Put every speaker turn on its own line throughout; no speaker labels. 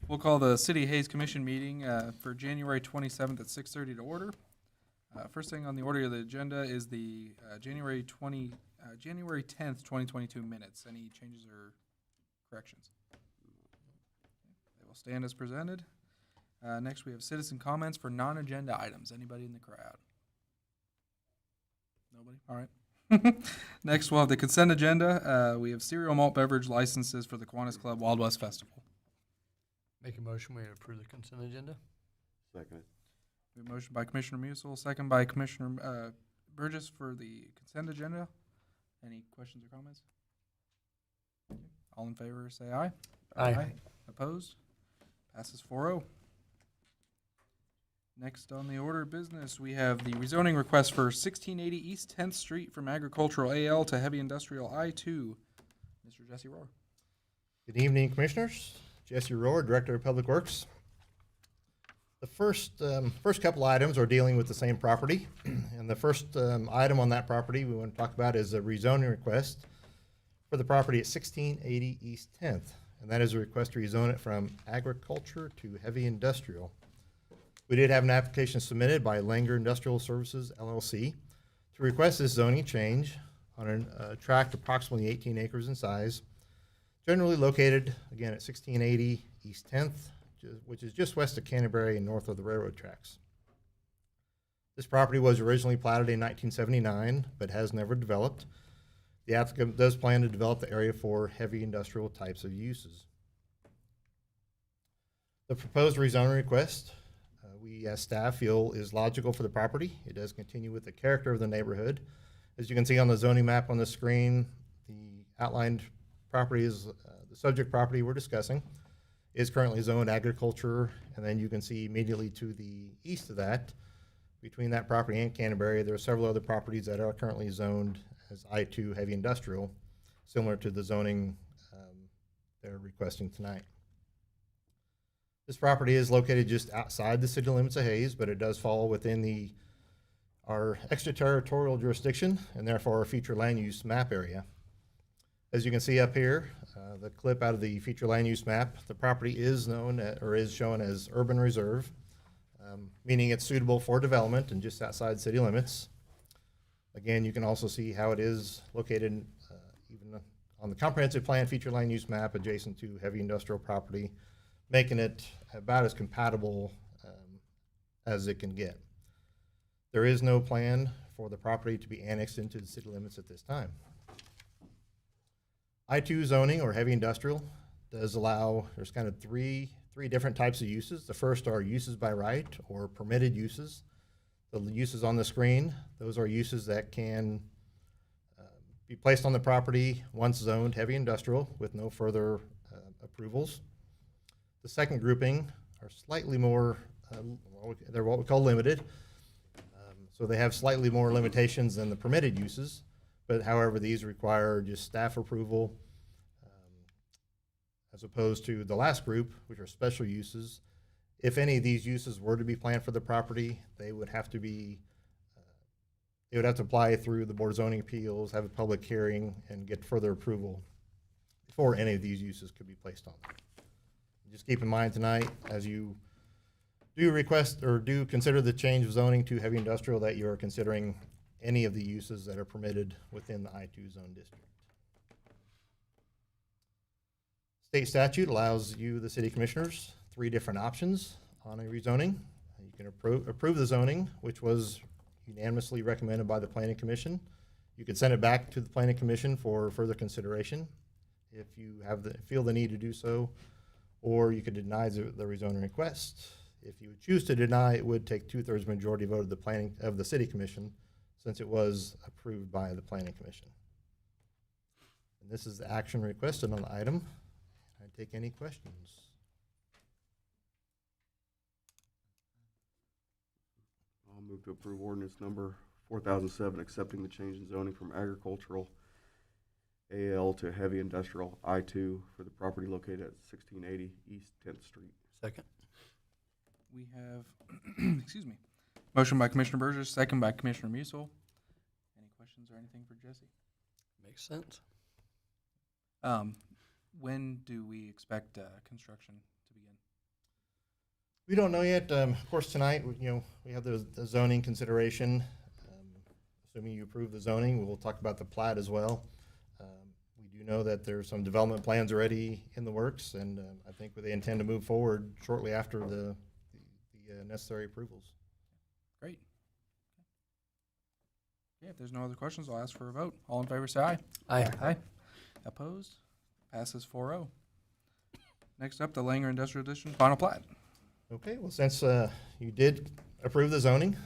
We'll call the City Hayes Commission meeting for January 27th at 6:30 to order. First thing on the order of the agenda is the January 10th, 2022 minutes. Any changes or corrections? They will stand as presented. Next, we have citizen comments for non-agenda items. Anybody in the crowd? Nobody? All right. Next, we'll have the consent agenda. We have cereal malt beverage licenses for the Kiwanis Club Wild West Festival.
Make a motion, we approve the consent agenda.
Second.
We have a motion by Commissioner Musil, second by Commissioner Burgess for the consent agenda. Any questions or comments? All in favor, say aye.
Aye.
Opposed? Passes 4-0. Next on the order of business, we have the rezoning request for 1680 East 10th Street from agricultural AL to heavy industrial I-2. Mr. Jesse Rohr.
Good evening, Commissioners. Jesse Rohr, Director of Public Works. The first couple items are dealing with the same property. And the first item on that property we want to talk about is a rezoning request for the property at 1680 East 10th. And that is a request to rezone it from agriculture to heavy industrial. We did have an application submitted by Langer Industrial Services, LLC, to request this zoning change on a tract approximately 18 acres in size, generally located, again, at 1680 East 10th, which is just west of Canterbury and north of the railroad tracks. This property was originally platted in 1979, but has never developed. The applicant does plan to develop the area for heavy industrial types of uses. The proposed rezoning request, we as staff feel is logical for the property. It does continue with the character of the neighborhood. As you can see on the zoning map on the screen, the outlined property is the subject property we're discussing is currently zoned agriculture, and then you can see immediately to the east of that, between that property and Canterbury, there are several other properties that are currently zoned as I-2 heavy industrial, similar to the zoning they're requesting tonight. This property is located just outside the city limits of Hayes, but it does fall within our extraterritorial jurisdiction and therefore our future land use map area. As you can see up here, the clip out of the future land use map, the property is known or is shown as urban reserve, meaning it's suitable for development and just outside city limits. Again, you can also see how it is located even on the comprehensive plan future land use map adjacent to heavy industrial property, making it about as compatible as it can get. There is no plan for the property to be annexed into the city limits at this time. I-2 zoning or heavy industrial does allow, there's kind of three different types of uses. The first are uses by right or permitted uses. The uses on the screen, those are uses that can be placed on the property once zoned heavy industrial with no further approvals. The second grouping are slightly more, they're what we call limited. So they have slightly more limitations than the permitted uses, but however, these require just staff approval as opposed to the last group, which are special uses. If any of these uses were to be planned for the property, they would have to be, they would have to apply through the Board of Zoning Appeals, have a public hearing, and get further approval before any of these uses could be placed on them. Just keep in mind tonight, as you do request or do consider the change of zoning to heavy industrial, that you are considering any of the uses that are permitted within the I-2 zone district. State statute allows you, the city commissioners, 3 different options on a rezoning. You can approve the zoning, which was unanimously recommended by the Planning Commission. You could send it back to the Planning Commission for further consideration if you feel the need to do so, or you could deny the rezoning request. If you would choose to deny, it would take 2/3 majority vote of the City Commission, since it was approved by the Planning Commission. And this is the action requested on the item. I take any questions.
I'll move to approve ordinance number 4007, accepting the change in zoning from agricultural AL to heavy industrial I-2 for the property located at 1680 East 10th Street.
Second.
We have, excuse me, motion by Commissioner Burgess, second by Commissioner Musil. Any questions or anything for Jesse?
Makes sense.
When do we expect construction to begin?
We don't know yet. Of course, tonight, we have the zoning consideration. Assuming you approve the zoning, we'll talk about the plat as well. We do know that there's some development plans already in the works, and I think they intend to move forward shortly after the necessary approvals.
Great. Okay, if there's no other questions, I'll ask for a vote. All in favor, say aye.
Aye.
Aye. Opposed? Passes 4-0. Next up, the Langer Industrial Edition final plat.
Okay, well, since you did approve the zoning,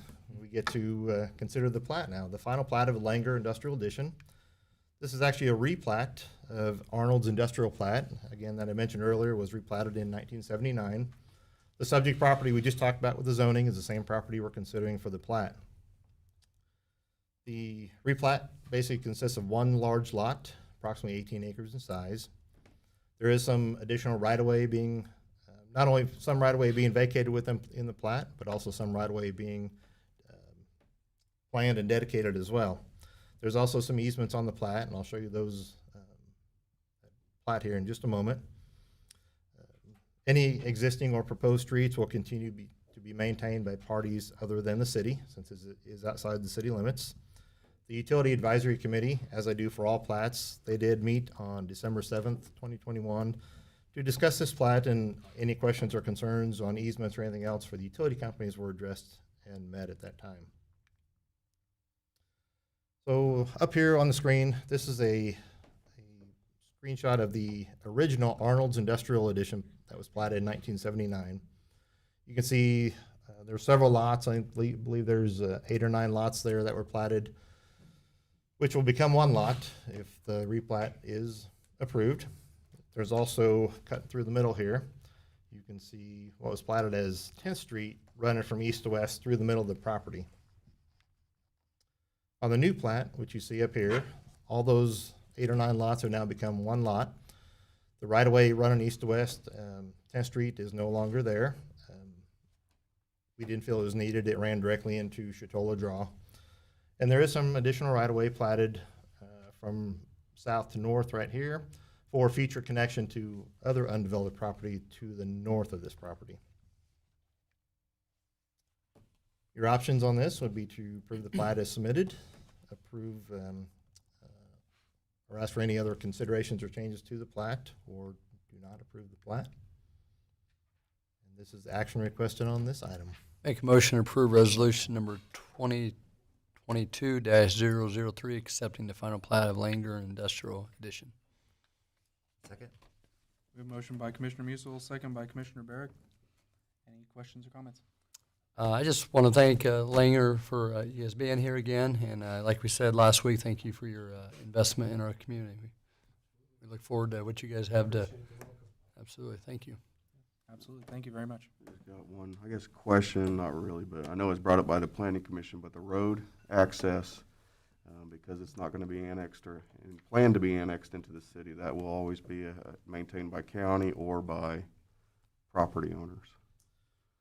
we get to consider the plat now. The final plat of Langer Industrial Edition. This is actually a replat of Arnold's Industrial Plat. Again, that I mentioned earlier was replatted in 1979. The subject property we just talked about with the zoning is the same property we're considering for the plat. The replat basically consists of one large lot, approximately 18 acres in size. There is some additional right-of-way being, not only some right-of-way being vacated with them in the plat, but also some right-of-way being planned and dedicated as well. There's also some easements on the plat, and I'll show you those plat here in just a moment. Any existing or proposed streets will continue to be maintained by parties other than the city, since it is outside the city limits. The Utility Advisory Committee, as I do for all plats, they did meet on December 7th, 2021, to discuss this plat, and any questions or concerns on easements or anything else for the utility companies were addressed and met at that time. So up here on the screen, this is a screenshot of the original Arnold's Industrial Edition that was platted in 1979. You can see there's several lots. I believe there's 8 or 9 lots there that were platted, which will become one lot if the replat is approved. There's also, cut through the middle here, you can see what was platted as 10th Street running from east to west through the middle of the property. On the new plat, which you see up here, all those 8 or 9 lots have now become one lot. The right-of-way running east to west, 10th Street is no longer there. We didn't feel it was needed. It ran directly into Chatola Draw. And there is some additional right-of-way platted from south to north right here for future connection to other undeveloped property to the north of this property. Your options on this would be to approve the plat as submitted, approve or ask for any other considerations or changes to the plat, or do not approve the plat. And this is the action requested on this item.
Make a motion to approve resolution number 2022-003, accepting the final plat of Langer Industrial Edition.
Second.
We have a motion by Commissioner Musil, second by Commissioner Barrick. Any questions or comments?
I just want to thank Langer for you guys being here again, and like we said last week, thank you for your investment in our community. We look forward to what you guys have to. Absolutely, thank you.
Absolutely. Thank you very much.
Just got one, I guess, question, not really, but I know it's brought up by the planning commission, but the road access, because it's not gonna be annexed or planned to be annexed into the city, that will always be maintained by county or by property owners.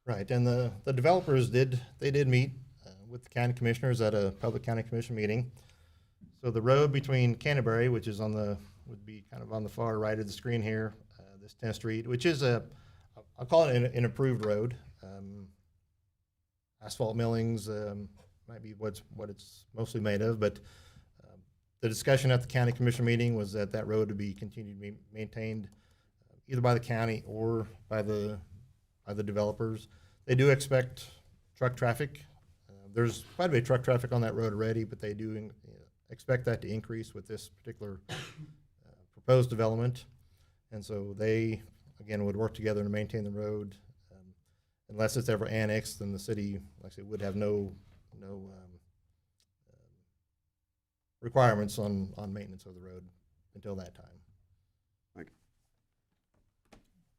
Right, and the developers did meet with the county commissioners at a public county commission meeting. So the road between Canterbury, which is would be kind of on the far right of the screen here, this 10th Street, which is I'll call it an improved road. Asphalt millings might be what it's mostly made of, but the discussion at the county commission meeting was that road would be continued to be maintained either by the county or by the developers. They do expect truck traffic. There's quite a bit of truck traffic on that road already, but they do expect that to increase with this particular proposed development. And so they, again, would work together to maintain the road. Unless it's ever annexed, then the city, like I said, would have no requirements on maintenance of the road until that time.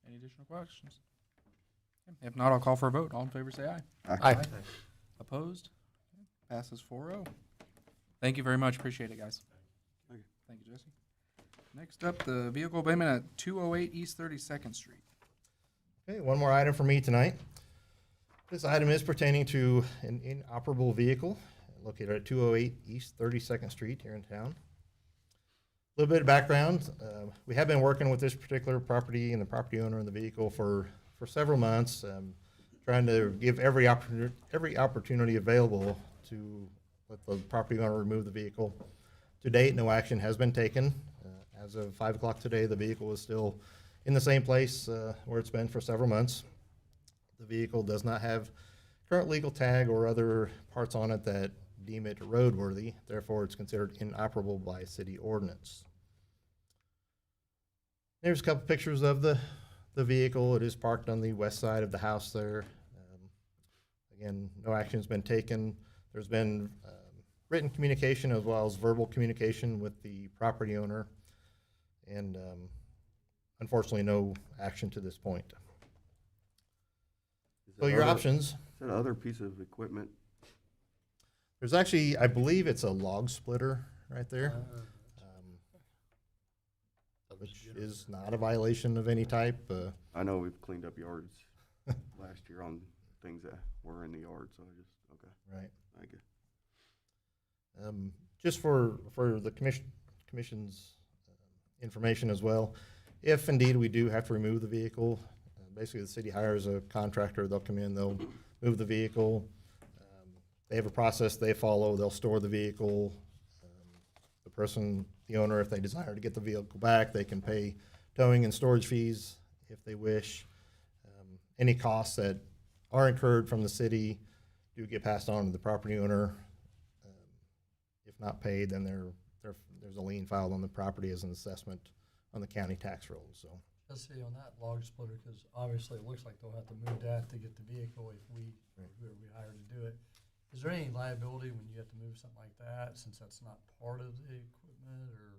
Any additional questions? If not, I'll call for a vote. All in favor, say aye.
Aye.
Opposed? Passes 4-0. Thank you very much. Appreciate it, guys.
Thank you.
Thank you, Jesse. Next up, the vehicle abatement at 208 East 32nd Street.
Okay, one more item for me tonight. This item is pertaining to an inoperable vehicle located at 208 East 32nd Street here in town. A little bit of background. We have been working with this particular property and the property owner and the vehicle for several months. trying to give every opportunity available to let the property owner remove the vehicle. To date, no action has been taken. As of 5 o'clock today, the vehicle is still in the same place where it's been for several months. The vehicle does not have current legal tag or other parts on it that deem it roadworthy. Therefore, it's considered inoperable by city ordinance. There's a couple pictures of the vehicle. It is parked on the west side of the house there. Again, no action's been taken. There's been written communication as well as verbal communication with the property owner, and unfortunately, no action to this point. So your options,
Is that other piece of equipment?
there's actually, I believe it's a log splitter right there, which is not a violation of any type.
I know we've cleaned up yards last year on things that were in the yard, so I just, okay,
Right.
thank you.
Just for the commission's information as well, if indeed we do have to remove the vehicle, basically the city hires a contractor, they'll come in, they'll move the vehicle. They have a process they follow, they'll store the vehicle. The owner, if they desire to get the vehicle back, they can pay towing and storage fees if they wish. Any costs that are incurred from the city do get passed on to the property owner. If not paid, then there's a lien filed on the property as an assessment on the county tax roll, so.
Let's see on that log splitter, because obviously it looks like they'll have to move that to get the vehicle if we, or whoever we hire to do it. Is there any liability when you have to move something like that, since that's not part of the equipment, or,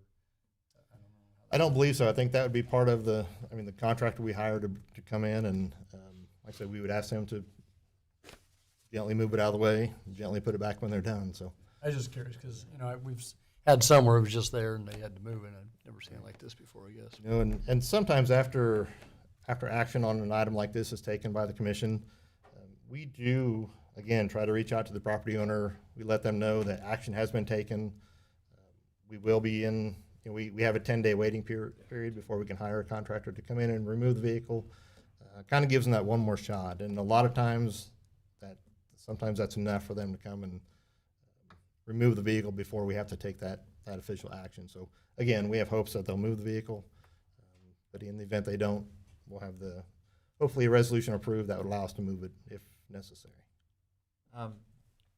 I don't know?
I don't believe so. I think that would be part of the contractor we hired to come in and, like I said, we would ask them to gently move it out of the way, gently put it back when they're done, so.
I was just curious, because, we've had some where it was just there and they had to move it. I've never seen it like this before, I guess.
You know, and sometimes after action on an item like this is taken by the commission, we do, again, try to reach out to the property owner. We let them know that action has been taken. We will be in, we have a 10-day waiting period before we can hire a contractor to come in and remove the vehicle. Kind of gives them that one more shot. And a lot of times, sometimes that's enough for them to come and remove the vehicle before we have to take that official action. So again, we have hopes that they'll move the vehicle, but in the event they don't, we'll have hopefully a resolution approved that would allow us to move it if necessary.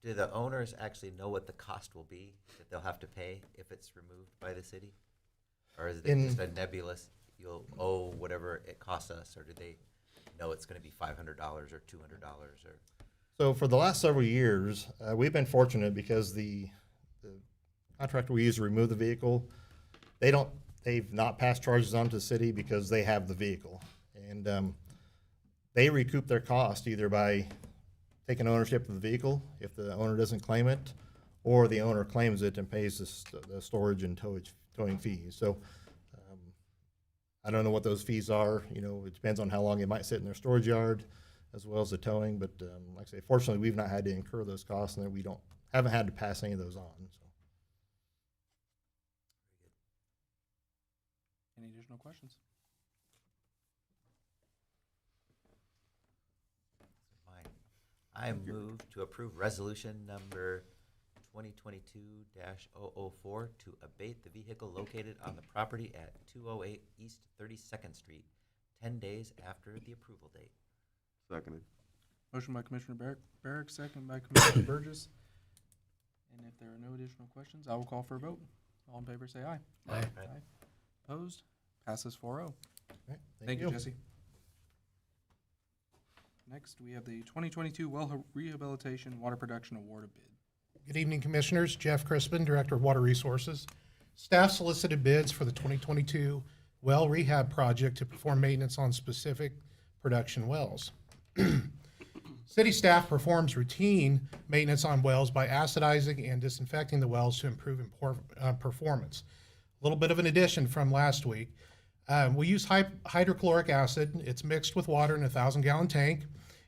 Do the owners actually know what the cost will be that they'll have to pay if it's removed by the city? Or is it just a nebulous, you'll owe whatever it costs us, or do they know it's gonna be $500 or $200 or?
So for the last several years, we've been fortunate because the contractor we use to remove the vehicle, they've not passed charges on to the city because they have the vehicle. And they recoup their cost either by taking ownership of the vehicle if the owner doesn't claim it, or the owner claims it and pays the storage and towing fees. So I don't know what those fees are. It depends on how long it might sit in their storage yard, as well as the towing, but like I say, fortunately, we've not had to incur those costs, and we haven't had to pass any of those on. So.
Any additional questions?
Mine. I move to approve resolution number 2022-004 to abate the vehicle located on the property at 208 East 32nd Street, 10 days after the approval date.
Seconded.
Motion by Commissioner Barrick, second by Commissioner Burgess. And if there are no additional questions, I will call for a vote. All in favor, say aye.
Aye.
Opposed? Passes 4-0.
Right,
Thank you, Jesse. Next, we have the 2022 Well Rehabilitation Water Production Award bid.
Good evening, Commissioners. Jeff Crispin, Director of Water Resources. Staff solicited bids for the 2022 well rehab project to perform maintenance on specific production wells. City staff performs routine maintenance on wells by acidizing and disinfecting the wells to improve performance. A little bit of an addition from last week. We use hydrochloric acid. It's mixed with water in a 1,000-gallon tank,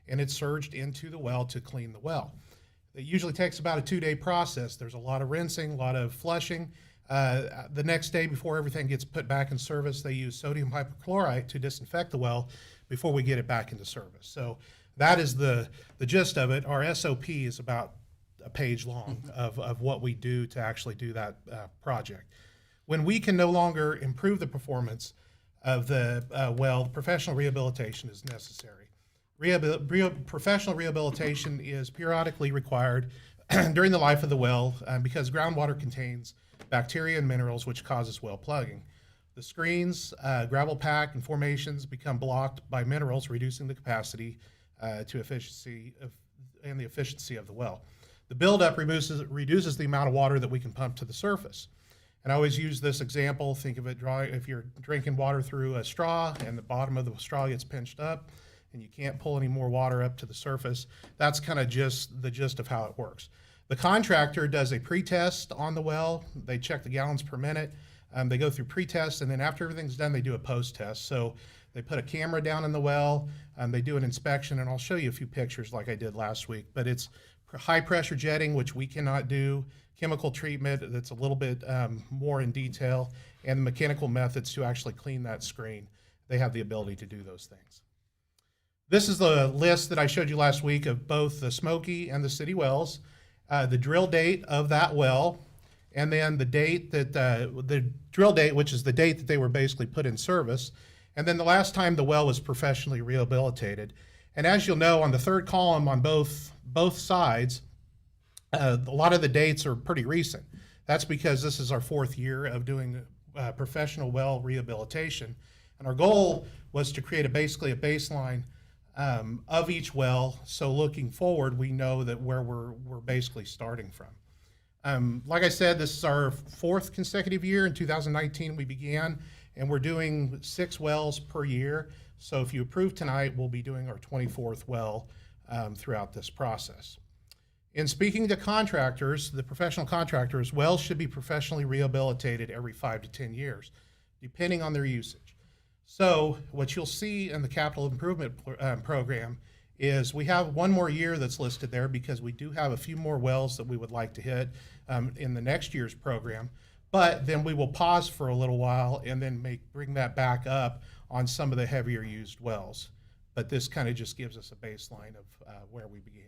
and it's surged into the well to clean the well. It usually takes about a 2-day process. There's a lot of rinsing, a lot of flushing. The next day, before everything gets put back in service, they use sodium hypochlorite to disinfect the well before we get it back into service. So that is the gist of it. Our SOP is about a page long of what we do to actually do that project. When we can no longer improve the performance of the well, professional rehabilitation is necessary. Professional rehabilitation is periodically required during the life of the well because groundwater contains bacteria and minerals which causes well plugging. The screens, gravel pack, and formations become blocked by minerals, reducing the capacity to efficiency and the efficiency of the well. The buildup reduces the amount of water that we can pump to the surface. And I always use this example. Think of it if you're drinking water through a straw and the bottom of the straw gets pinched up and you can't pull any more water up to the surface. That's kind of just the gist of how it works. The contractor does a pre-test on the well. They check the gallons per minute. They go through pre-test, and then after everything's done, they do a post-test. So they put a camera down in the well, they do an inspection, and I'll show you a few pictures like I did last week. But it's high pressure jetting, which we cannot do, chemical treatment that's a little bit more in detail, and the mechanical methods to actually clean that screen. They have the ability to do those things. This is the list that I showed you last week of both the Smoky and the city wells, the drill date of that well, and then the date that the drill date, which is the date that they were basically put in service, and then the last time the well was professionally rehabilitated. And as you'll know, on the third column on both sides, a lot of the dates are pretty recent. That's because this is our 4th year of doing professional well rehabilitation, and our goal was to create basically a baseline of each well. So looking forward, we know that where we're basically starting from. Like I said, this is our 4th consecutive year. In 2019, we began, and we're doing 6 wells per year. So if you approve tonight, we'll be doing our 24th well throughout this process. In speaking to contractors, the professional contractors, wells should be professionally rehabilitated every 5 to 10 years, depending on their usage. So what you'll see in the capital improvement program is we have one more year that's listed there because we do have a few more wells that we would like to hit in the next year's program. But then we will pause for a little while and then bring that back up on some of the heavier used wells. But this kind of just gives us a baseline of where we began.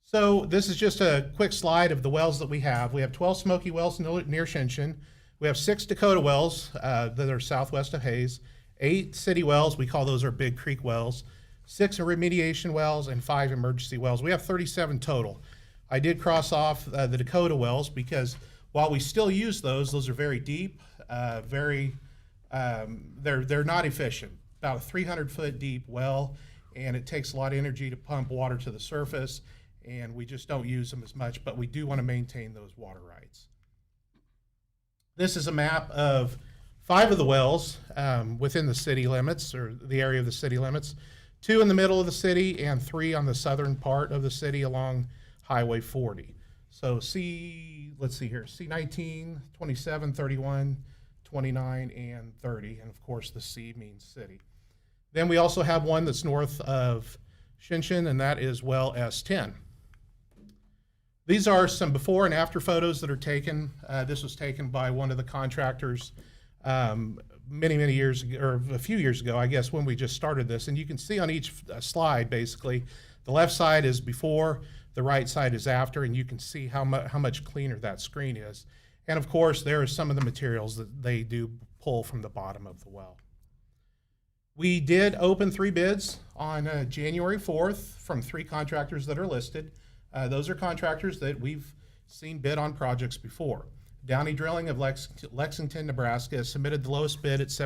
So this is just a quick slide of the wells that we have. We have 12 Smoky wells near Shinshin. We have 6 Dakota wells that are southwest of Hayes, 8 city wells, we call those our Big Creek wells, 6 remediation wells, and 5 emergency wells. We have 37 total. I did cross off the Dakota wells because while we still use those are very deep, they're not efficient. About a 300-foot deep well, and it takes a lot of energy to pump water to the surface, and we just don't use them as much, but we do want to maintain those water rights. This is a map of 5 of the wells within the city limits, or the area of the city limits, 2 in the middle of the city and 3 on the southern part of the city along Highway 40. So let's see here, C19, 27, 31, 29, and 30, and of course the C means city. Then we also have one that's north of Shinshin, and that is well S10. These are some before and after photos that are taken. This was taken by one of the contractors many years ago, or a few years ago, I guess, when we just started this. And you can see on each slide, basically, the left side is before, the right side is after, and you can see how much cleaner that screen is. And of course, there are some of the materials that they do pull from the bottom of the well. We did open 3 bids on January 4th from 3 contractors that are listed. Those are contractors that we've seen bid on projects before. Downey Drilling of Lexington, Nebraska submitted the lowest bid at just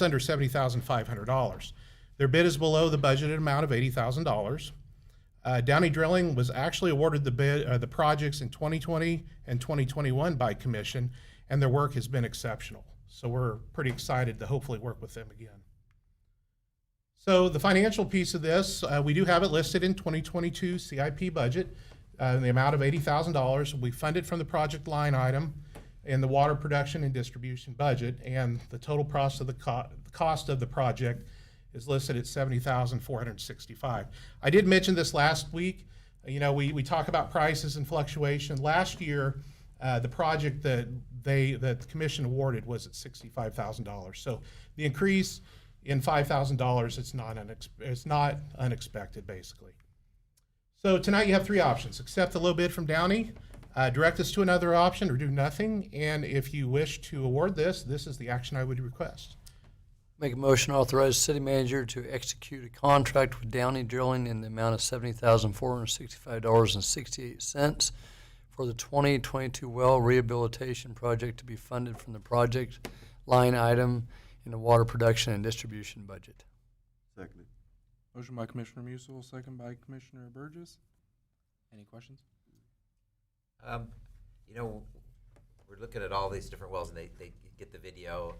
under $70,500. Their bid is below the budgeted amount of $80,000. Downey Drilling was actually awarded the projects in 2020 and 2021 by commission, and their work has been exceptional. So we're pretty excited to hopefully work with them again. So the financial piece of this, we do have it listed in 2022 CIP budget, in the amount of $80,000. We fund it from the project line item in the water production and distribution budget, and the total cost of the project is listed at $70,465. I did mention this last week. You know, we talk about prices and fluctuation. Last year, the project that the commission awarded was at $65,000. So the increase in $5,000, it's not unexpected, basically. So tonight you have three options: accept the low bid from Downey, direct us to another option, or do nothing. And if you wish to award this, this is the action I would request.
Make a motion to authorize the city manager to execute a contract with Downey Drilling in the amount of $70,465.68 for the 2022 well rehabilitation project to be funded from the project line item in the water production and distribution budget.
Seconded.
Motion by Commissioner Musil, second by Commissioner Burgess. Any questions?
You know, we're looking at all these different wells and they get the video.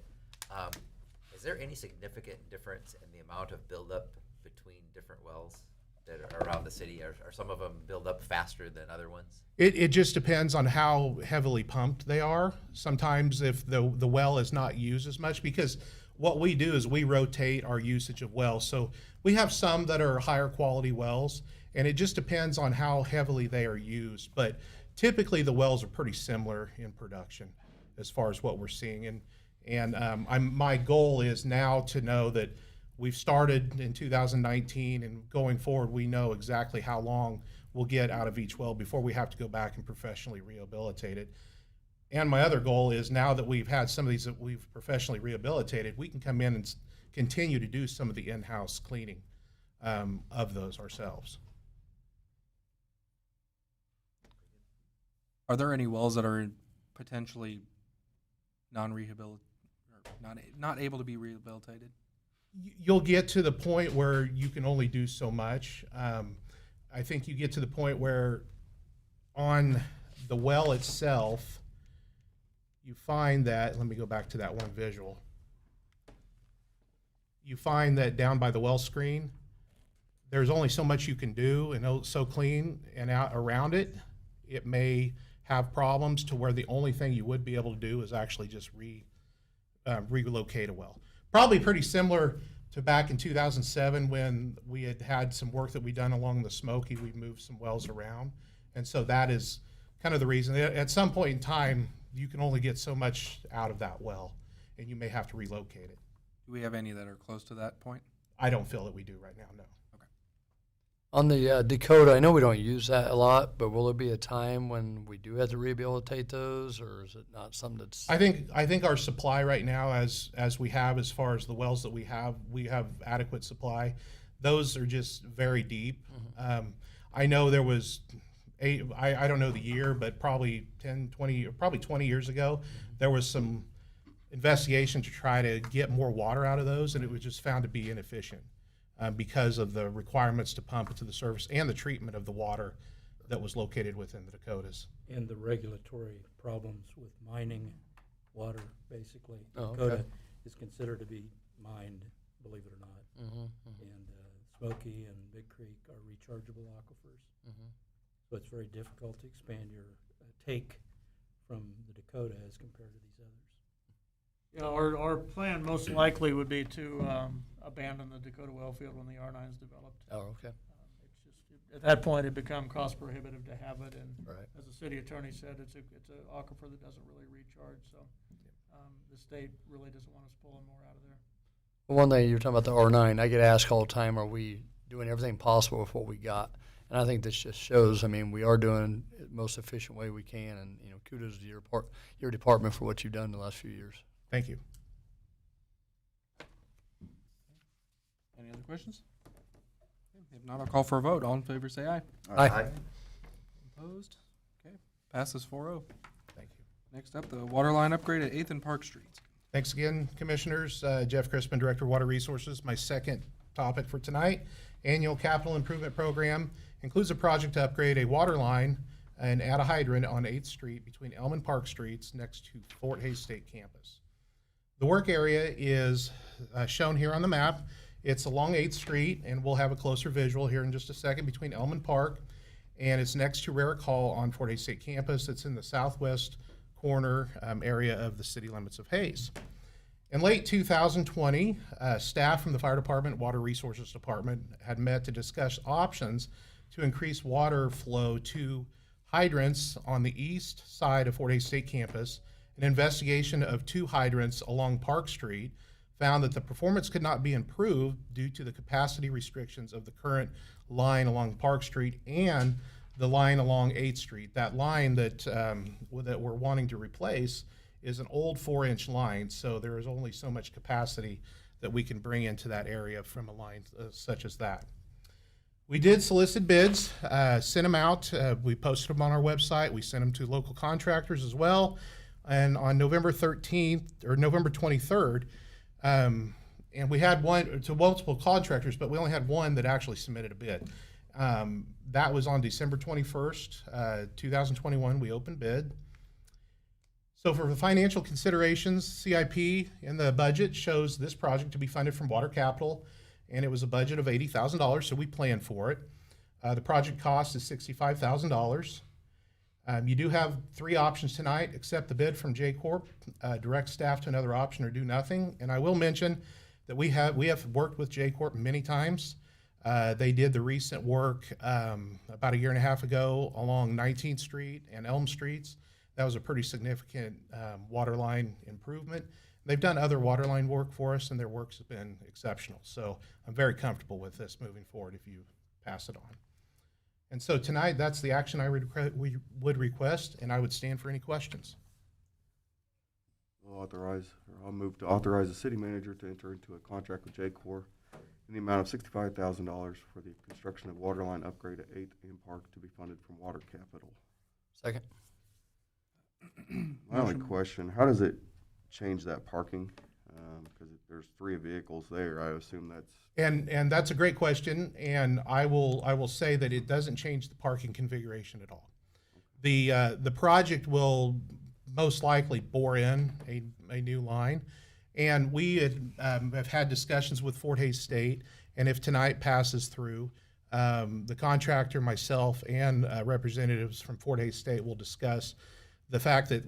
Is there any significant difference in the amount of buildup between different wells that are around the city? Are some of them build up faster than other ones?
It just depends on how heavily pumped they are. Sometimes if the well is not used as much, because what we do is we rotate our usage of wells. So we have some that are higher quality wells, and it just depends on how heavily they are used. But typically the wells are pretty similar in production as far as what we're seeing. And my goal is now to know that we've started in 2019, and going forward, we know exactly how long we'll get out of each well before we have to go back and professionally rehabilitate it. And my other goal is, now that we've had some of these that we've professionally rehabilitated, we can come in and continue to do some of the in-house cleaning of those ourselves.
Are there any wells that are potentially non-rehabilitated, or not able to be rehabilitated?
You'll get to the point where you can only do so much. I think you get to the point where on the well itself, you find that, let me go back to that one visual. You find that down by the well screen, there's only so much you can do, and so clean and out around it, it may have problems to where the only thing you would be able to do is actually just relocate a well. Probably pretty similar to back in 2007 when we had some work that we done along the Smoky. We moved some wells around, and so that is kind of the reason. At some point in time, you can only get so much out of that well, and you may have to relocate it.
Do we have any that are close to that point?
I don't feel that we do right now, no.
On the Dakota, I know we don't use that a lot, but will there be a time when we do have to rehabilitate those, or is it not something that's?
I think our supply right now, as we have, as far as the wells that we have adequate supply. Those are just very deep.
Mm-hmm.
I know there was I don't know the year, but probably 10, 20, or probably 20 years ago, there was some investigation to try to get more water out of those, and it was just found to be inefficient. Because of the requirements to pump it to the surface and the treatment of the water that was located within the Dakotas.
And the regulatory problems with mining water, basically.
Oh, okay.
Dakota is considered to be mined, believe it or not.
Mm-hmm, mm-hmm,
And Smoky and Big Creek are rechargeable aquifers.
mm-hmm.
So it's very difficult to expand your take from the Dakota as compared to these others.
Yeah, our plan most likely would be to abandon the Dakota well field when the R9 is developed.
Oh, okay.
It's just, at that point, it become cost prohibitive to have it, and
Right.
as the city attorney said, it's an aquifer that doesn't really recharge, so the state really doesn't want us pulling more out of there.
Well, one thing, you were talking about the R9, I get asked all the time, are we doing everything possible with what we got? And I think this just shows, I mean, we are doing it the most efficient way we can, and, you know, kudos to your department for what you've done in the last few years.
Thank you.
Any other questions? If not, I'll call for a vote. All in favor, say aye.
Aye.
Opposed? Okay, passes 4-0.
Thank you.
Next up, the water line upgrade at 8th and Park Streets.
Thanks again, Commissioners. Jeff Crispin, Director of Water Resources. My second topic for tonight, annual capital improvement program, includes a project to upgrade a water line and add a hydrant on 8th Street between Elm and Park Streets next to Fort Hays State Campus. The work area is shown here on the map. It's along 8th Street, and we'll have a closer visual here in just a second, between Elm and Park. And it's next to Rarick Hall on Fort Hays State Campus. It's in the southwest corner area of the city limits of Hays. In late 2020, staff from the Fire Department, Water Resources Department had met to discuss options to increase water flow to hydrants on the east side of Fort Hays State Campus. An investigation of 2 hydrants along Park Street found that the performance could not be improved due to the capacity restrictions of the current line along Park Street and the line along 8th Street. That line that we're wanting to replace is an old 4-inch line, so there is only so much capacity that we can bring into that area from a line such as that. We did solicit bids, sent them out. We posted them on our website. We sent them to local contractors as well. And on November 13th or November 23rd, and we had one to multiple contractors, but we only had one that actually submitted a bid. That was on December 21st, 2021. We opened bid. So for the financial considerations, CIP in the budget shows this project to be funded from water capital, and it was a budget of $80,000, so we planned for it. The project cost is $65,000. You do have 3 options tonight: accept the bid from J Corp, direct staff to another option, or do nothing. And I will mention that we have worked with J Corp many times. They did the recent work about a year and a half ago along 19th Street and Elm Streets. That was a pretty significant water line improvement. They've done other water line work for us, and their works have been exceptional. So I'm very comfortable with this moving forward if you pass it on. And so tonight, that's the action we would request, and I would stand for any questions.
I'll move to authorize the city manager to enter into a contract with J-Corp in the amount of $65,000 for the construction of water line upgrade at 8th and Park to be funded from water capital.
Second.
My only question, how does it change that parking? Because there's 3 vehicles there, I assume that's.
And that's a great question, and I will say that it doesn't change the parking configuration at all. The project will most likely bore in a new line, and we have had discussions with Fort Hays State, and if tonight passes through, the contractor, myself, and representatives from Fort Hays State will discuss the fact that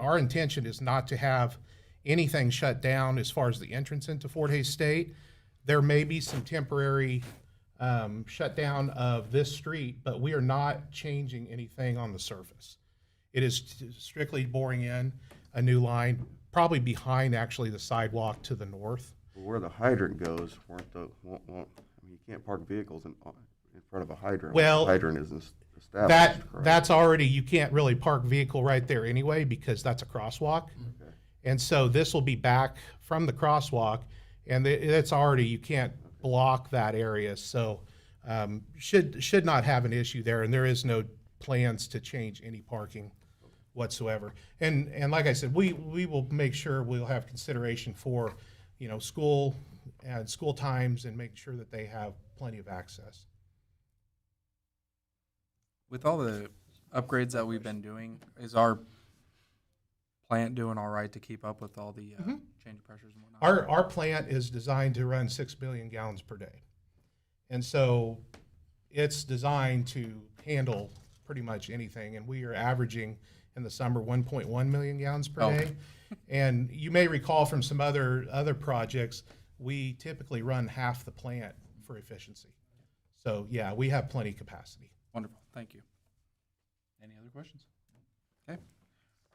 our intention is not to have anything shut down as far as the entrance into Fort Hays State. There may be some temporary shutdown of this street, but we are not changing anything on the surface. It is strictly boring in a new line, probably behind actually the sidewalk to the north.
Where the hydrant goes, you can't park vehicles in front of a hydrant.
Well,
the hydrant isn't established.
That's already, you can't really park vehicle right there anyway because that's a crosswalk.
Okay.
And so this will be back from the crosswalk, and it's already, you can't block that area. So should not have an issue there, and there is no plans to change any parking whatsoever. And like I said, we will make sure we'll have consideration for, school and school times and make sure that they have plenty of access.
With all the upgrades that we've been doing, is our plant doing all right to keep up with all the changing pressures and whatnot?
Our plant is designed to run 6 billion gallons per day. And so it's designed to handle pretty much anything. And we are averaging in the summer 1.1 million gallons per day. And you may recall from some other projects, we typically run half the plant for efficiency. So yeah, we have plenty of capacity.
Wonderful, thank you. Any other questions? Okay,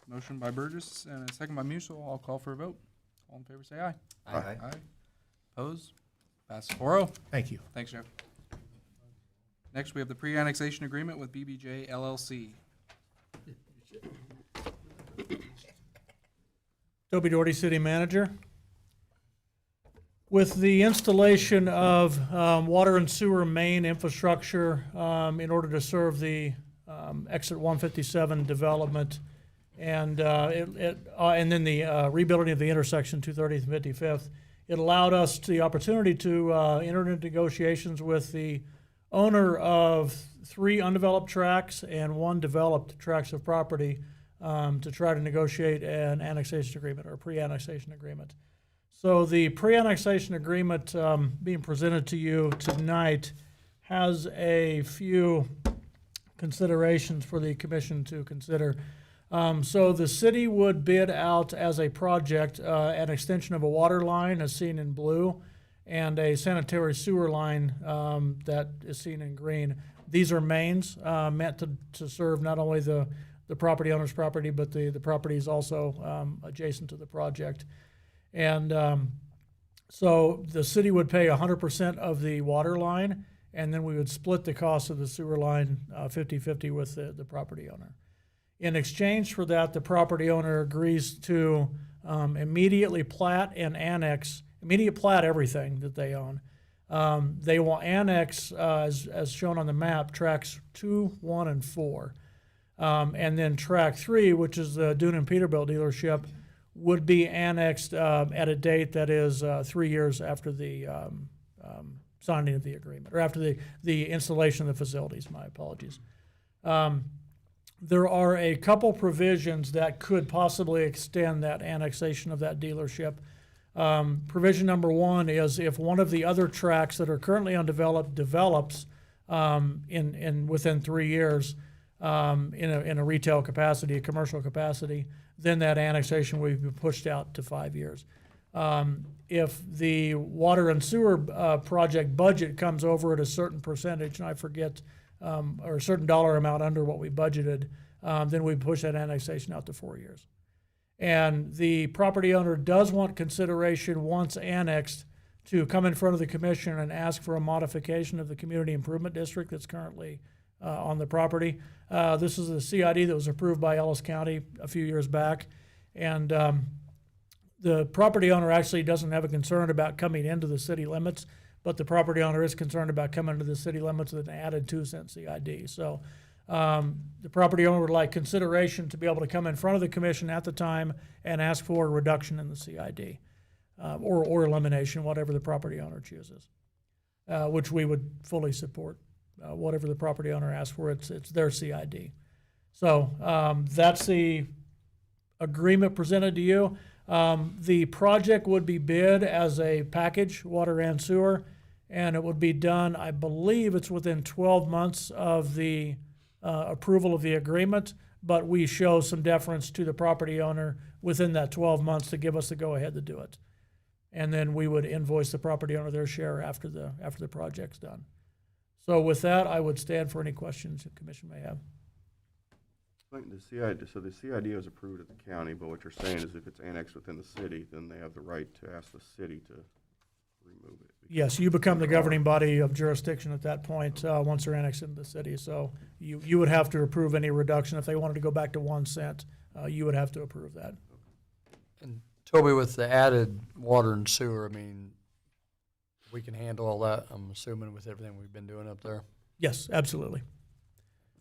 motion by Burgess and a second by Musil. I'll call for a vote. All in favor, say aye.
Aye.
Aye. Opposed? Passes 4-0.
Thank you.
Thanks, Jeff. Next, we have the pre-annexation agreement with BBJ LLC.
Toby Doherty, City Manager. With the installation of water and sewer main infrastructure in order to serve the exit 157 development, and then the rebuilding of the intersection 230th and 55th, it allowed us the opportunity to enter into negotiations with the owner of 3 undeveloped tracts and 1 developed tracts of property to try to negotiate an annexation agreement or pre-annexation agreement. So the pre-annexation agreement being presented to you tonight has a few considerations for the commission to consider. So the city would bid out as a project an extension of a water line as seen in blue and a sanitary sewer line that is seen in green. These are mains meant to serve not only the property owner's property, but the property is also adjacent to the project. And So the city would pay 100% of the water line, and then we would split the cost of the sewer line 50-50 with the property owner. In exchange for that, the property owner agrees to immediately plat and annex, immediate plat everything that they own. They will annex, as shown on the map, tracks 2, 1, and 4. And then track 3, which is the Dune and Peterbilt dealership, would be annexed at a date that is 3 years after the signing of the agreement, or after the installation of the facilities, my apologies. There are a couple provisions that could possibly extend that annexation of that dealership. Provision number 1 is if one of the other tracks that are currently undeveloped develops within 3 years in a retail capacity, a commercial capacity, then that annexation will be pushed out to 5 years. If the water and sewer project budget comes over at a certain percentage, and I forget, or a certain dollar amount under what we budgeted, then we push that annexation out to 4 years. And the property owner does want consideration once annexed to come in front of the commission and ask for a modification of the community improvement district that's currently on the property. This is a CID that was approved by Ellis County a few years back. And the property owner actually doesn't have a concern about coming into the city limits, but the property owner is concerned about coming into the city limits with an added 2-cent CID. So the property owner would like consideration to be able to come in front of the commission at the time and ask for a reduction in the CID or elimination, whatever the property owner chooses, which we would fully support. Whatever the property owner asks for, it's their CID. So that's the agreement presented to you. The project would be bid as a package, water and sewer, and it would be done, I believe it's within 12 months of the approval of the agreement, but we show some deference to the property owner within that 12 months to give us the go-ahead to do it. And then we would invoice the property owner their share after the project's done. So with that, I would stand for any questions the commission may have.
I think the CID, so the CID is approved at the county, but what you're saying is if it's annexed within the city, then they have the right to ask the city to remove it.
Yes, you become the governing body of jurisdiction at that point, once they're annexed into the city. So you would have to approve any reduction. If they wanted to go back to 1 cent, you would have to approve that.
And Toby, with the added water and sewer, I mean, we can handle all that, I'm assuming, with everything we've been doing up there.
Yes, absolutely.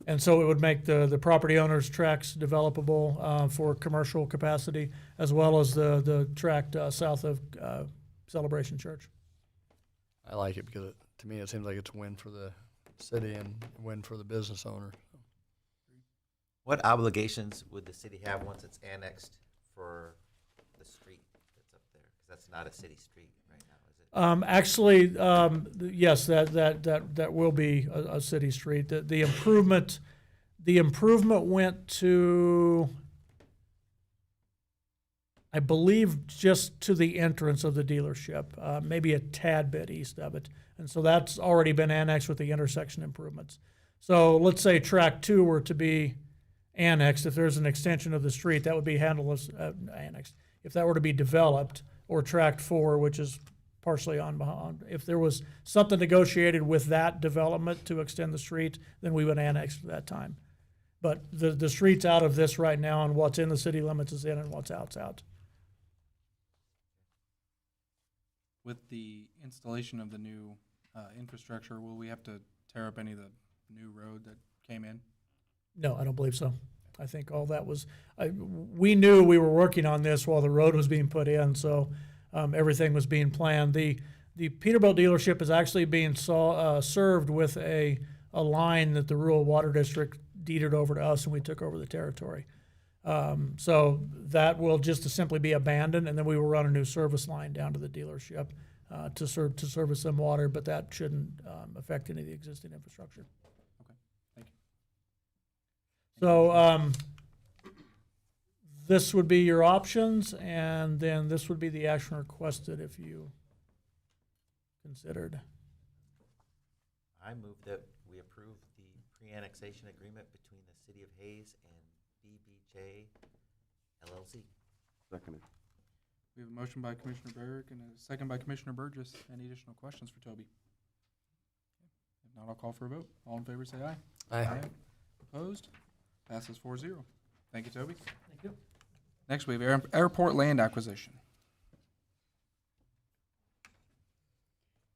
And so it would make the property owner's tracts developable for commercial capacity, as well as the tract south of Celebration Church.
I like it because to me it seems like it's a win for the city and a win for the business owner.
What obligations would the city have once it's annexed for the street that's up there? Because that's not a city street right now, is it?
Actually, yes, that will be a city street. The improvement went to, I believe, just to the entrance of the dealership, maybe a tad bit east of it. And so that's already been annexed with the intersection improvements. So let's say track 2 were to be annexed. If there's an extension of the street, that would be handled as annexed. If that were to be developed, or tract 4, which is partially on behind, if there was something negotiated with that development to extend the street, then we would annex at that time. But the street's out of this right now, and what's in the city limits is in, and what's out's out.
With the installation of the new infrastructure, will we have to tear up any of the new road that came in?
No, I don't believe so. I think all that was, we knew we were working on this while the road was being put in, so everything was being planned. The Peterbilt dealership is actually being served with a line that the rural water district deeded over to us, and we took over the territory. So that will just simply be abandoned, and then we will run a new service line down to the dealership to service some water, but that shouldn't affect any of the existing infrastructure.
Okay, thank you.
So this would be your options, and then this would be the action requested if you considered.
I move that we approve the pre-annexation agreement between the City of Hayes and BBJ LLC.
Seconded.
We have a motion by Commissioner Barrick and a second by Commissioner Burgess. Any additional questions for Toby? If not, I'll call for a vote. All in favor, say aye.
Aye.
Opposed? Passes 4-0. Thank you, Toby.
Thank you.
Next, we have airport land acquisition.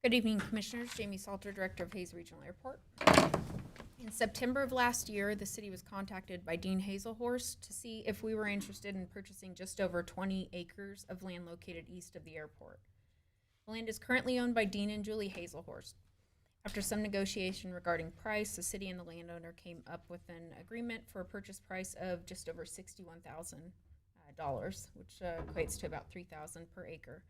Good evening, Commissioners. Jamie Salter, Director of Hayes Regional Airport. In September of last year, the city was contacted by Dean Hazelhorst to see if we were interested in purchasing just over 20 acres of land located east of the airport. The land is currently owned by Dean and Julie Hazelhorst. After some negotiation regarding price, the city and the landowner came up with an agreement for a purchase price of just over $61,000, which equates to about $3,000 per acre.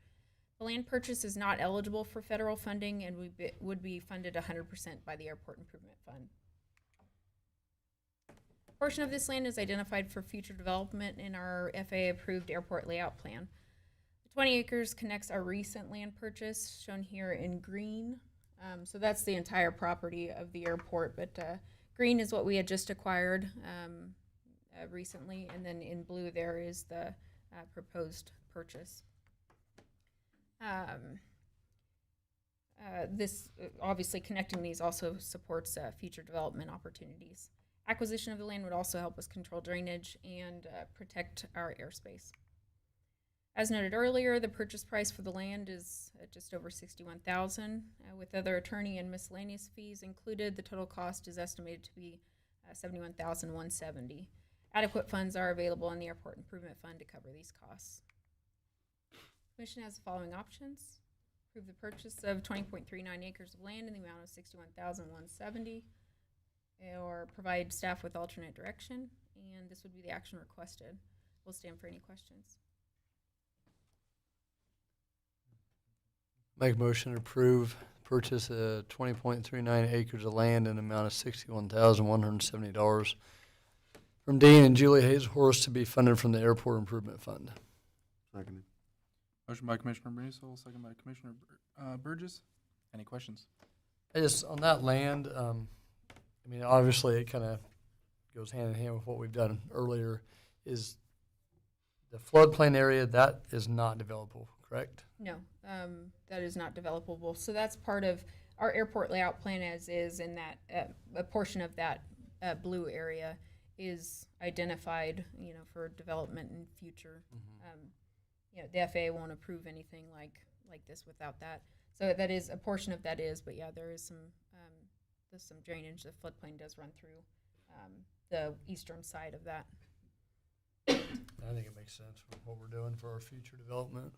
The land purchase is not eligible for federal funding and would be funded 100% by the Airport Improvement Fund. A portion of this land is identified for future development in our FAA-approved airport layout plan. The 20 acres connects our recent land purchase, shown here in green. So that's the entire property of the airport, but green is what we had just acquired recently, and then in blue there is the proposed purchase. This obviously connecting these also supports future development opportunities. Acquisition of the land would also help us control drainage and protect our airspace. As noted earlier, the purchase price for the land is just over $61,000. With other attorney and miscellaneous fees included, the total cost is estimated to be $71,170. Adequate funds are available in the Airport Improvement Fund to cover these costs. Commission has the following options. Approve the purchase of 20.39 acres of land in the amount of $61,170, or provide staff with alternate direction, and this would be the action requested. We'll stand for any questions.
Make a motion to approve purchase of 20.39 acres of land in the amount of $61,170 from Dean and Julie Hazelhorst to be funded from the Airport Improvement Fund.
Seconded.
Motion by Commissioner Musil, second by Commissioner Burgess. Any questions?
I just, on that land, I mean, obviously it kind of goes hand in hand with what we've done earlier, is the floodplain area, that is not developable, correct?
No, that is not developable. So that's part of our airport layout plan as is, in that a portion of that blue area is identified, for development in future. The FAA won't approve anything like this without that. So that is a portion of that is, but yeah, there's some drainage. The floodplain does run through the eastern side of that.
I think it makes sense for what we're doing for our future development.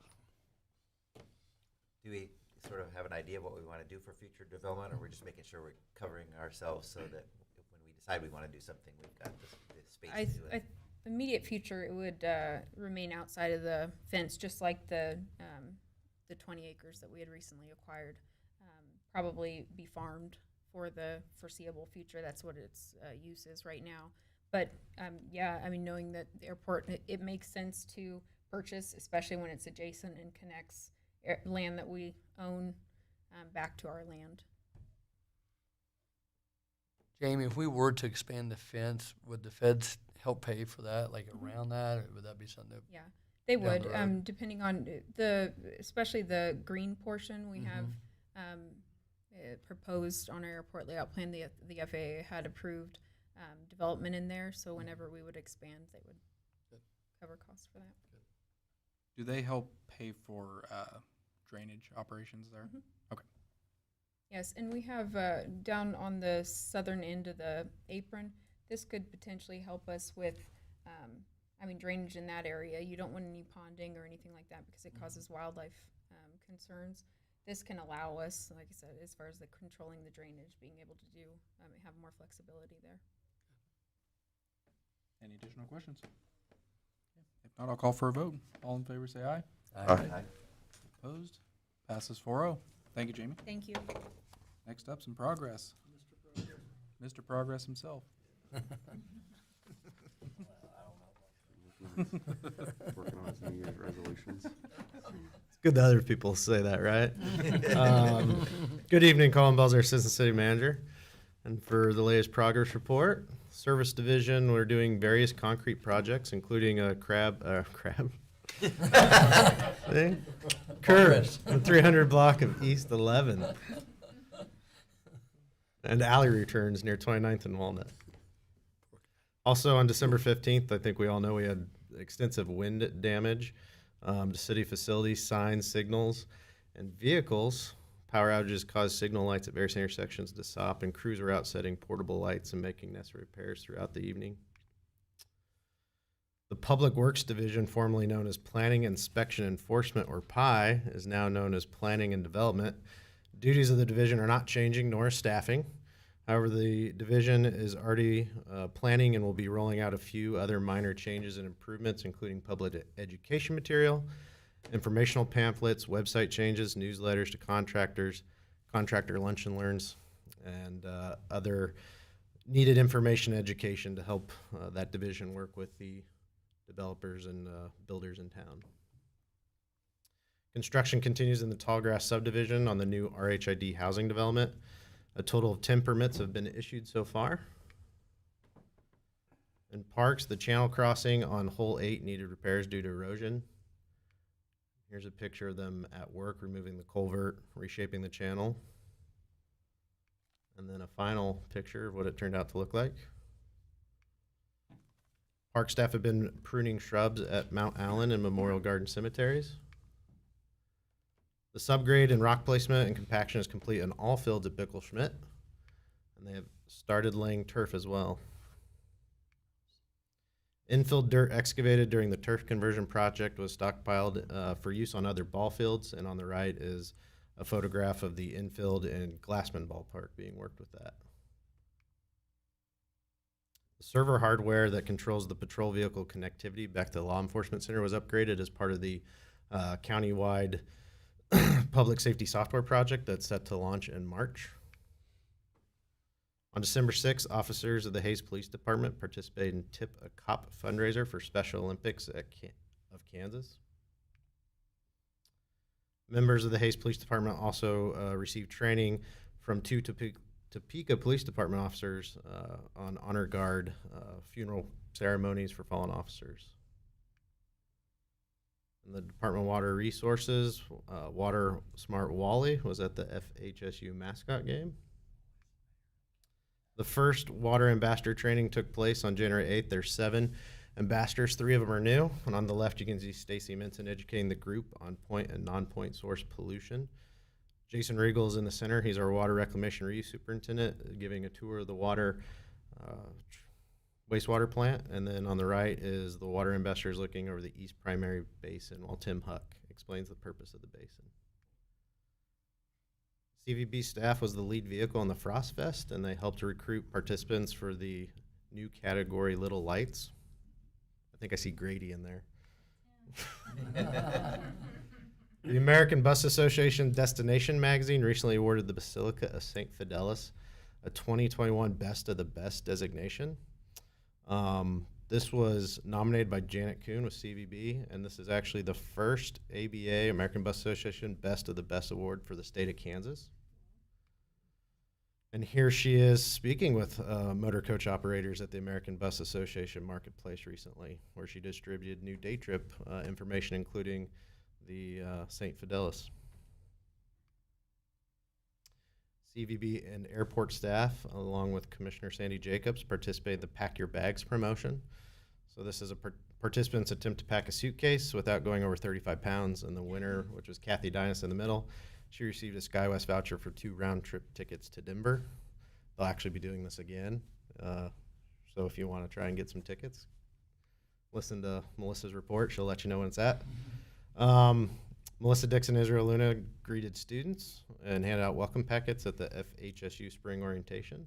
Do we sort of have an idea of what we want to do for future development, or we're just making sure we're covering ourselves so that when we decide we want to do something, we've got the space to do it?
Immediate future, it would remain outside of the fence, just like the 20 acres that we had recently acquired. Probably be farmed for the foreseeable future. That's what its use is right now. But knowing that the airport, it makes sense to purchase, especially when it's adjacent and connects land that we own back to our land.
Jamie, if we were to expand the fence, would the feds help pay for that, like around that, or would that be something that?
Yeah, they
down
would,
the road?
depending on especially the green portion we have proposed on our airport layout plan. The FAA had approved development in there, so whenever we would expand, they would cover costs for that.
Do they help pay for drainage operations there? Okay.
Yes, and we have down on the southern end of the apron, this could potentially help us with, drainage in that area. You don't want any ponding or anything like that because it causes wildlife concerns. This can allow us, like I said, as far as the controlling the drainage, being able to have more flexibility there.
Any additional questions? If not, I'll call for a vote. All in favor, say aye.
Aye.
Opposed? Passes 4-0. Thank you, Jamie.
Thank you.
Next up, some progress. Mr. Progress himself.
Working on his New Year's resolutions.
It's good that other people say that, right? Good evening, Colin Belzer, Assistant City Manager. And for the latest progress report, Service Division, we're doing various concrete projects, including a crab See? Kurt, the 300 block of East 11th. And alley returns near 29th and Walnut. Also on December 15th, I think we all know we had extensive wind damage to city facilities, signs, signals, and vehicles. Power outages caused signal lights at various intersections to stop, and crews are out setting portable lights and making necessary repairs throughout the evening. The Public Works Division, formerly known as Planning, Inspection, Enforcement, or PI, is now known as Planning and Development. Duties of the division are not changing, nor is staffing. However, the division is already planning and will be rolling out a few other minor changes and improvements, including public education material, informational pamphlets, website changes, newsletters to contractors, contractor lunch and learns, and other needed information education to help that division work with the developers and builders in town. Construction continues in the Tallgrass subdivision on the new RHID housing development. A total of 10 permits have been issued so far. In parks, the channel crossing on hole 8 needed repairs due to erosion. Here's a picture of them at work, removing the culvert, reshaping the channel. And then a final picture of what it turned out to look like. Park staff have been pruning shrubs at Mount Allen and Memorial Garden cemeteries. The subgrade and rock placement and compaction is complete in all fields at Bickle Schmidt, and they have started laying turf as well. Infield dirt excavated during the turf conversion project was stockpiled for use on other ball fields, and on the right is a photograph of the infield and Glassman Ballpark being worked with that. The server hardware that controls the patrol vehicle connectivity back to the law enforcement center was upgraded as part of the countywide public safety software project that's set to launch in March. On December 6th, officers of the Hayes Police Department participated in Tip a Cop fundraiser for Special Olympics of Kansas. Members of the Hayes Police Department also received training from 2 Topeka Police Department officers on honor guard funeral ceremonies for fallen officers. In the Department of Water Resources, Water Smart Wally was at the FHSU mascot game. The first water ambassador training took place on January 8th. There's 7 ambassadors, 3 of them are new. And on the left, you can see Stacy Minton educating the group on point and non-point source pollution. Jason Riegel is in the center. He's our water reclamation reuse superintendent, giving a tour of the water wastewater plant. And then on the right is the water ambassadors looking over the East Primary Basin, while Tim Huck explains the purpose of the basin. CVB staff was the lead vehicle on the Frost Fest, and they helped to recruit participants for the new category Little Lights. I think I see Grady in there. The American Bus Association Destination Magazine recently awarded the Basilica of St. Fidelis a 2021 Best of the Best designation. This was nominated by Janet Kuhn with CVB, and this is actually the first ABA, American Bus Association, Best of the Best award for the state of Kansas. And here she is speaking with motor coach operators at the American Bus Association Marketplace recently, where she distributed new day trip information, including the St. Fidelis. CVB and airport staff, along with Commissioner Sandy Jacobs, participated in the Pack Your Bags promotion. So this is a participant's attempt to pack a suitcase without going over 35 pounds. And the winner, which was Kathy Dynas in the middle, she received a SkyWest voucher for 2 round-trip tickets to Denver. They'll actually be doing this again. So if you want to try and get some tickets, listen to Melissa's report. She'll let you know when it's at. Melissa Dixon Israel Luna greeted students and handed out welcome packets at the FHSU spring orientation.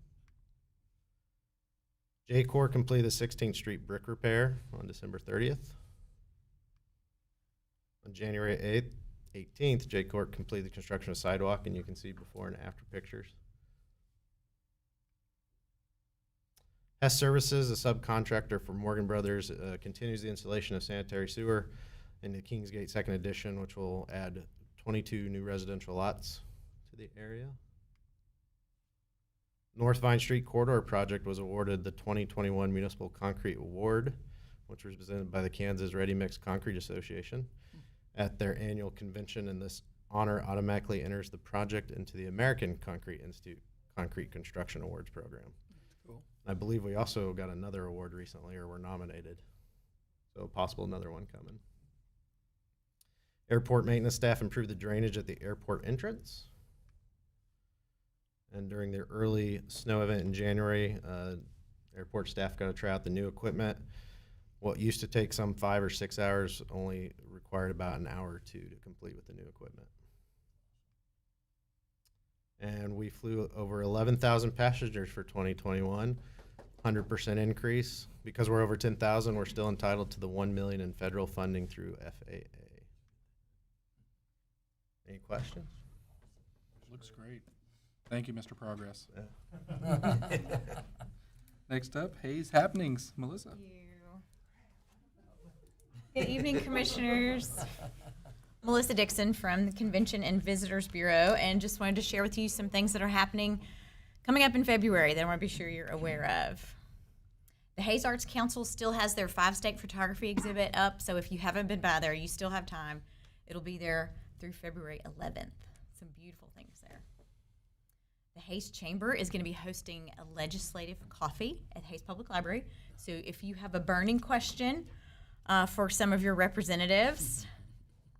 J-Corps completed the 16th Street brick repair on December 30th. On January 18th, J-Corps completed the construction of sidewalk, and you can see before and after pictures. Hess Services, a subcontractor for Morgan Brothers, continues the installation of sanitary sewer in the Kingsgate Second Edition, which will add 22 new residential lots to the area. North Vine Street Corridor Project was awarded the 2021 Municipal Concrete Award which was presented by the Kansas Ready Mix Concrete Association at their annual convention, and this honor automatically enters the project into the American Concrete Institute Concrete Construction Awards program.
Cool.
I believe we also got another award recently, or were nominated. So possible another one coming. Airport maintenance staff improved the drainage at the airport entrance. And during the early snow event in January, airport staff got to try out the new equipment. What used to take some 5 or 6 hours only required about an hour or two to complete with the new equipment. And we flew over 11,000 passengers for 2021, 100% increase. Because we're over 10,000, we're still entitled to the $1 million in federal funding through FAA. Any questions?
Looks great. Thank you, Mr. Progress. Next up, Hayes Happenings. Melissa.
Good evening, Commissioners. Melissa Dixon from the Convention and Visitors Bureau, and just wanted to share with you some things that are happening coming up in February that I want to be sure you're aware of. The Hayes Arts Council still has their 5-state photography exhibit up, so if you haven't been by there, you still have time. It'll be there through February 11th. Some beautiful things there. The Hayes Chamber is going to be hosting a legislative coffee at Hayes Public Library. So if you have a burning question for some of your representatives,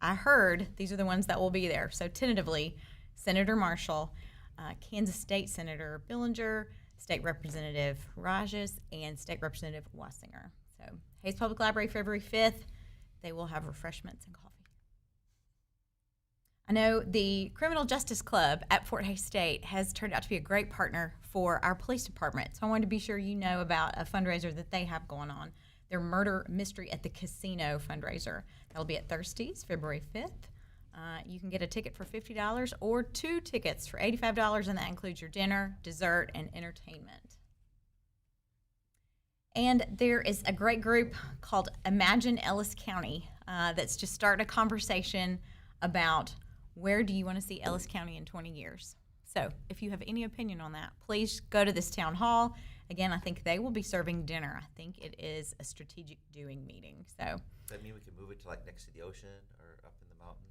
I heard these are the ones that will be there. So tentatively, Senator Marshall, Kansas State Senator Billinger, State Representative Rajes, and State Representative Wassinger. So Hayes Public Library, February 5th, they will have refreshments and coffee. I know the Criminal Justice Club at Fort Hays State has turned out to be a great partner for our police department. So I wanted to be sure you know about a fundraiser that they have going on. Their Murder Mystery at the Casino fundraiser. That'll be at Thirsties, February 5th. You can get a ticket for $50 or 2 tickets for $85, and that includes your dinner, dessert, and entertainment. And there is a great group called Imagine Ellis County that's just starting a conversation about where do you want to see Ellis County in 20 years. So if you have any opinion on that, please go to this town hall. Again, I think they will be serving dinner. I think it is a strategic doing meeting. So
Does that mean we can move it to like next to the ocean or up in the mountains?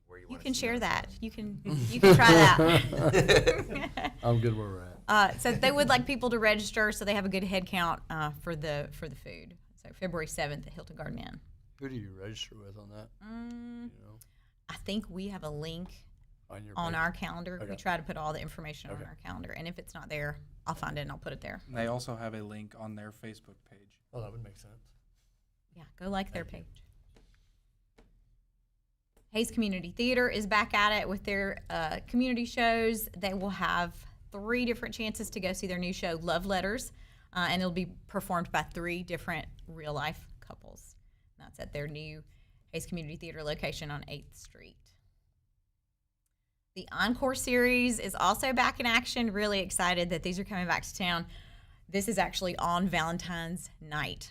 Where you
you
want
can
to
share that. You can try that.
I'm good where we're at.
So they would like people to register so they have a good head count for the food. So February 7th at Hilton Garden Inn.
Who do you register with on that? You know,
I think we have a link
on your
on
page?
our calendar. We
Okay.
try to put all the information on
Okay.
our calendar, and if it's not there, I'll find it and I'll put it there.
And they also have a link on their Facebook page.
Oh, that would make sense.
Yeah, go like their page. Hayes Community Theater is back at it with their community shows. They will have 3 different chances to go see their new show, Love Letters, and it'll be performed by 3 different real-life couples. That's at their new Hayes Community Theater location on 8th Street. The Encore series is also back in action. Really excited that these are coming back to town. This is actually on Valentine's night.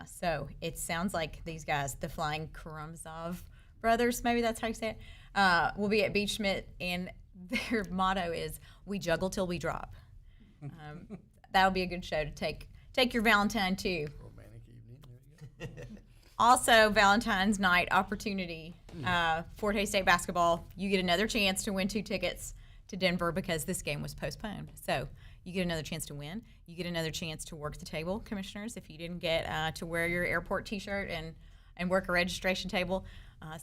So it sounds like these guys, the Flying Karamazov brothers, maybe that's how you say it, will be at Beach Schmidt, and their motto is, "We juggle till we drop." That'll be a good show to take your Valentine to.
Romantic evening. There you go.
Also, Valentine's night opportunity, Fort Hays State basketball. You get another chance to win 2 tickets to Denver because this game was postponed. So you get another chance to win. You get another chance to work the table, commissioners, if you didn't get to wear your airport T-shirt and work a registration table.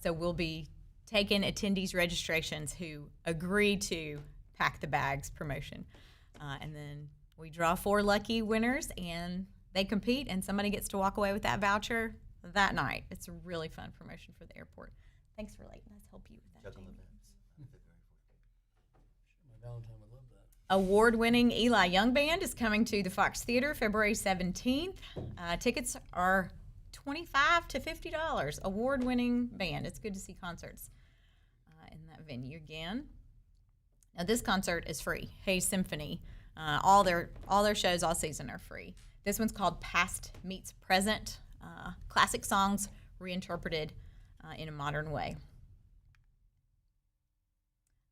So we'll be taking attendees' registrations who agree to Pack the Bags promotion. And then we draw 4 lucky winners, and they compete, and somebody gets to walk away with that voucher that night. It's a really fun promotion for the airport. Thanks for letting us help you with that,
Juggle
Jamie.
events.
My Valentine would love that.
Award-winning Eli Young Band is coming to the Fox Theater February 17th. Tickets are $25 to $50. Award-winning band. It's good to see concerts in that venue again. Now this concert is free. Hayes Symphony. All their shows all season are free. This one's called Past Meets Present. Classic songs reinterpreted in a modern way.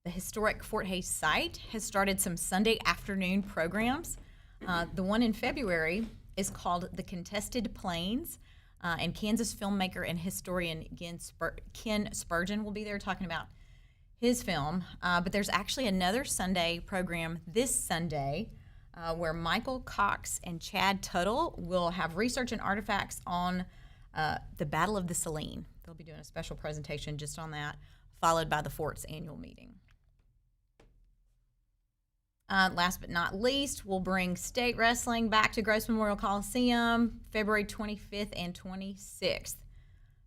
The historic Fort Hays site has started some Sunday afternoon programs. The one in February is called The Contested Plains. And Kansas filmmaker and historian Ken Spurgeon will be there talking about his film. But there's actually another Sunday program this Sunday where Michael Cox and Chad Tuttle will have research and artifacts on the Battle of the Saline. They'll be doing a special presentation just on that, followed by the Fort's annual meeting. Last but not least, we'll bring state wrestling back to Gross Memorial Coliseum February 25th and 26th.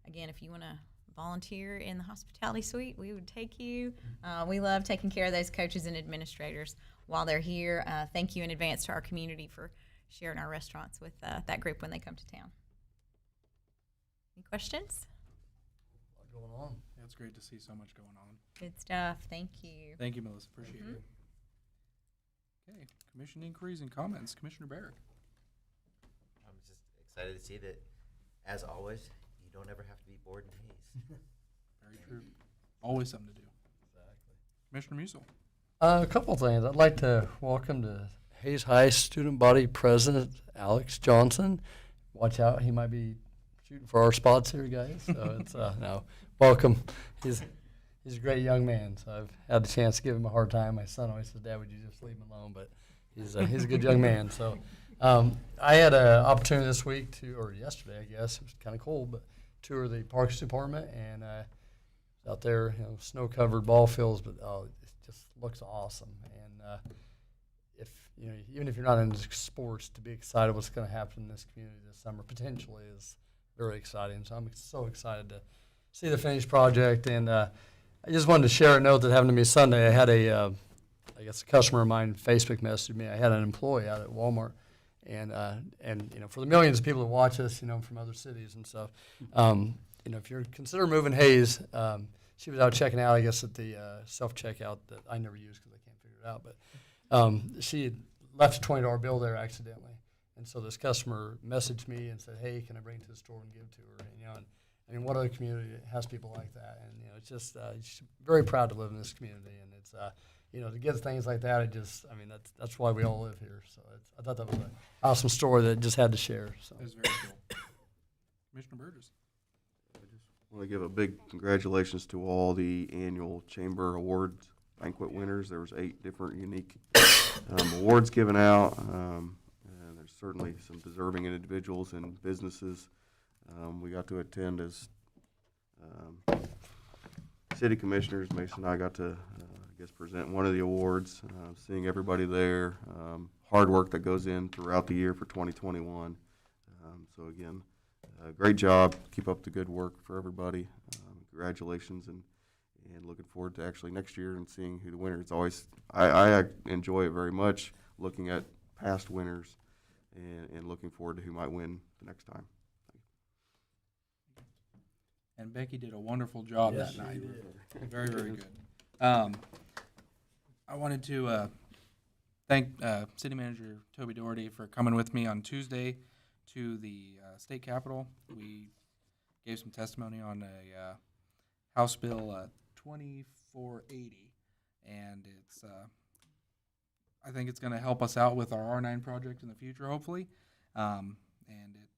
Again, if you want to volunteer in the hospitality suite, we would take you. We love taking care of those coaches and administrators while they're here. Thank you in advance to our community for sharing our restaurants with that group when they come to town. Any questions?
Going on.
Yeah, it's great to see so much going on.
Good stuff. Thank you.
Thank you, Melissa. Appreciate it. Okay, commission inquiries and comments. Commissioner Barrett.
I'm just excited to see that, as always, you don't ever have to be bored in Hayes.
Very true. Always something to do. Exactly. Commissioner Musil.
A couple of things. I'd like to welcome to Hayes High Student Body President Alex Johnson. Watch out, he might be shooting for our spots here, guys. So it's no, welcome. He's a great young man. So I've had the chance to give him a hard time. My son always says, "Dad, would you just leave him alone?" But he's a good young man. So I had an opportunity this week or yesterday, I guess. It was kind of cold, but tour the Parks Department and out there, snow-covered ball fields, but it just looks awesome. And if even if you're not into sports, to be excited what's going to happen in this community this summer potentially is very exciting. So I'm so excited to see the finished project. And I just wanted to share a note that happened to me Sunday. I had a customer of mine Facebook messaged me. I had an employee out at Walmart, and for the millions of people that watch us, from other cities and stuff, if you're consider moving Hayes, she was out checking out, I guess, at the self-checkout that I never use because I can't figure it out. But she had left a $20 bill there accidentally. And so this customer messaged me and said, "Hey, can I bring it to the store and give it to her?" And what other community has people like that? And, it's just very proud to live in this community. And it's, to get things like that, that's why we all live here. So I thought that was an awesome story that I just had to share. So.
That was very cool. Commissioner Burgess.
I want to give a big congratulations to all the annual Chamber Awards banquet winners. There was 8 different unique awards given out. And there's certainly some deserving individuals and businesses. We got to attend as city commissioners. Mason and I got to, present one of the awards. Seeing everybody there, hard work that goes in throughout the year for 2021. So again, great job. Keep up the good work for everybody. Congratulations, and looking forward to actually next year and seeing who the winner is. It's always I enjoy it very much, looking at past winners and looking forward to who might win the next time.
And Becky did a wonderful job that night. Very, very good. I wanted to thank City Manager Toby Doherty for coming with me on Tuesday to the state capitol. We gave some testimony on a House Bill 2480, and it's I think it's going to help us out with our R9 project in the future, hopefully. And it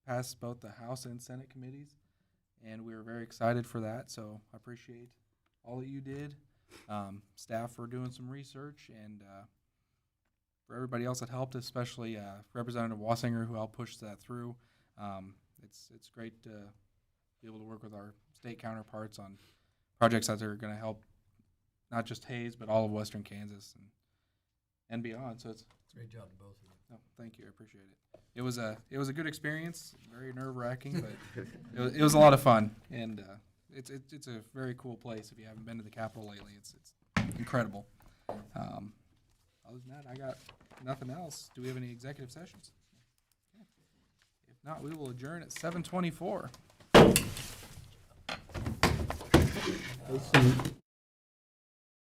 passed both the House and Senate committees, and we were very excited for that. So I appreciate all that you did, staff for doing some research, and for everybody else that helped, especially Representative Wassinger, who helped push that through. It's great to be able to work with our state counterparts on projects that are going to help not just Hayes, but all of Western Kansas and beyond. So it's
Great job to both of you.
Oh, thank you. I appreciate it. It was a good experience, very nerve-wracking, but it was a lot of fun, and it's a very cool place. If you haven't been to the Capitol lately, it's incredible. Other than that, I got nothing else. Do we have any executive sessions? Okay. If not, we will adjourn at 7:24.